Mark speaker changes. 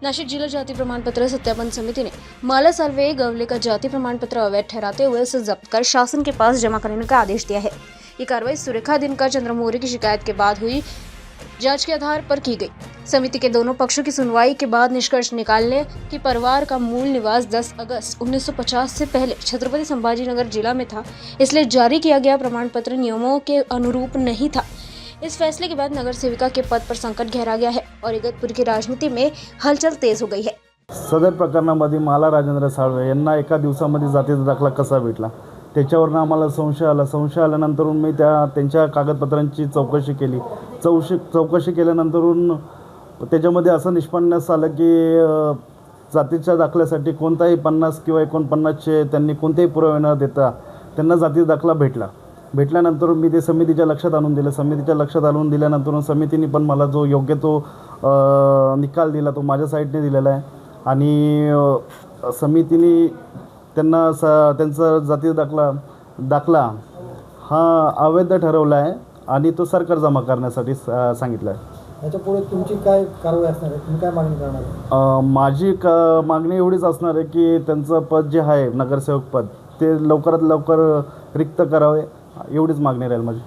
Speaker 1: नाशिक जिला जाति प्रमाण पत्र सत्यापन समिति ने माला साल्वे गवले का जाति प्रमाण पत्र अवैध ठहराते हुए उसे जब्त कर शासन के पास जमा करने का आदेश दिया है। ये कार्रवाई सुरेखा दिनकर चंद्रमौर्य की शिकायत के बाद हुई जांच के आधार पर की गई। समिति के दोनों पक्षों की सुनवाई के बाद निष्कर्ष निकालने कि परिवार का मूल निवास 10 अगस्त 1950 से पहले छत्रपति संभाजी नगर जिला में था, इसलिए जारी किया गया प्रमाण पत्र नियमों के अनुरूप नहीं था। इस फैसले के बाद नगर सेविका के पद पर संकट गहरा गया है और इगतपुर की राजनीति में हलचल तेज हो गई है।
Speaker 2: सदर प्रकरणामध्ये माला राजेंद्र साळवे यांना एका दिवसामध्ये जातीचा दाखला कसा भेटला त्याच्यावरून आम्हाला संशय आल्यानंतर मी त्यांच्या कागदपत्रांची चौकशी केली। चौकशी केल्यानंतर त्याच्यामध्ये असं निष्पन्नास आलं की जातीच्या दाखल्यासाठी कोणताही 50 किंवा 49चे त्यांनी कोणतेही पुरावे न देता त्यांना जातीचा दाखला भेटल्यानंतर मी ते समितीच्या लक्षात आणून दिलं। समितीच्या लक्षात आणून दिल्यानंतर समितीने पण मला जो योग्य तो निकाल दिला तो माझ्या साईडने दिलेला आहे आणि समितीने त्यांचा जातीचा दाखला हा अवैध ठरवला आहे आणि तो सरकार जमा करण्यासाठी सांगितलं आहे।
Speaker 3: याच्यापुढे तुमची काय कारवाई असणार आहे? तुम्ही काय मागणी करणार आहे?
Speaker 2: माझी मागणी एवढीच असणार आहे की त्यांचं पद जे आहे नगरसेवक पद ते लवकरात लवकर रिक्त करावे, एवढीच मागणी राहील माझी।